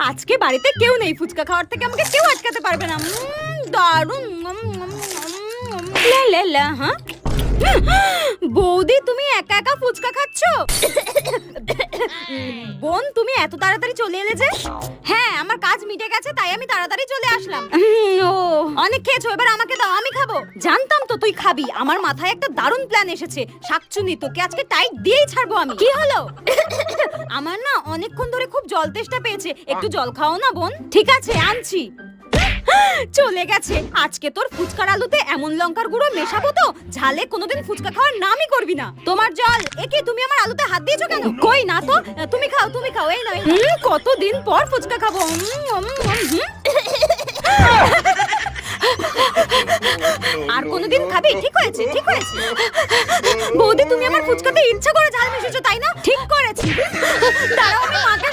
আজকে বাড়িতে কেউ নেই, ফুচকা খাওয়ার থেকে আমাকে কেউ আটকাতে পারবে না। দারুণ। লে লে লে। হ্যাঁ বৌদি, তুমি একা একা ফুচকা খাচ্ছ? বোন, তুমি এত তাড়াতাড়ি চলে এলে যে? হ্যাঁ, আমার কাজ মিটে গেছে, তাই আমি তাড়াতাড়ি চলে আসলাম। ও, অনেক খেয়েছো, এবার আমাকে দাও, আমি খাবো। জানতাম তো তুই খাবি। আমার মাথায় একটা দারুণ প্ল্যান এসেছে। শাকচুনি, তোকে আজকে টাইট দিয়েই ছাড়বো আমি। কি হলো? আমার না অনেকক্ষণ ধরে খুব জল তেষ্টা পেয়েছে, একটু জল খাও না বোন। ঠিক আছে, আনছি। চলে গেছে। আজকে তোর ফুচকার আলুতে এমন লঙ্কার গুঁড়ো মেশাবো তো ঝালে কোনোদিন ফুচকা খাওয়ার নামই করবি না। তোমার জল। একে, তুমি আমার আলুতে হাত দিয়েছো কেন? কই না তো। তুমি খাও, তুমি খাও। এই নয়, কতদিন পর ফুচকা খাবো। আর কোনোদিন খাবি? ঠিক হয়েছে, ঠিক হয়েছে। বৌদি, তুমি আমার ফুচকাতে ইচ্ছা করে ঝাল মিশিয়েছো, তাই না? ঠিক করেছি। দাঁড়াও, আমি মাকে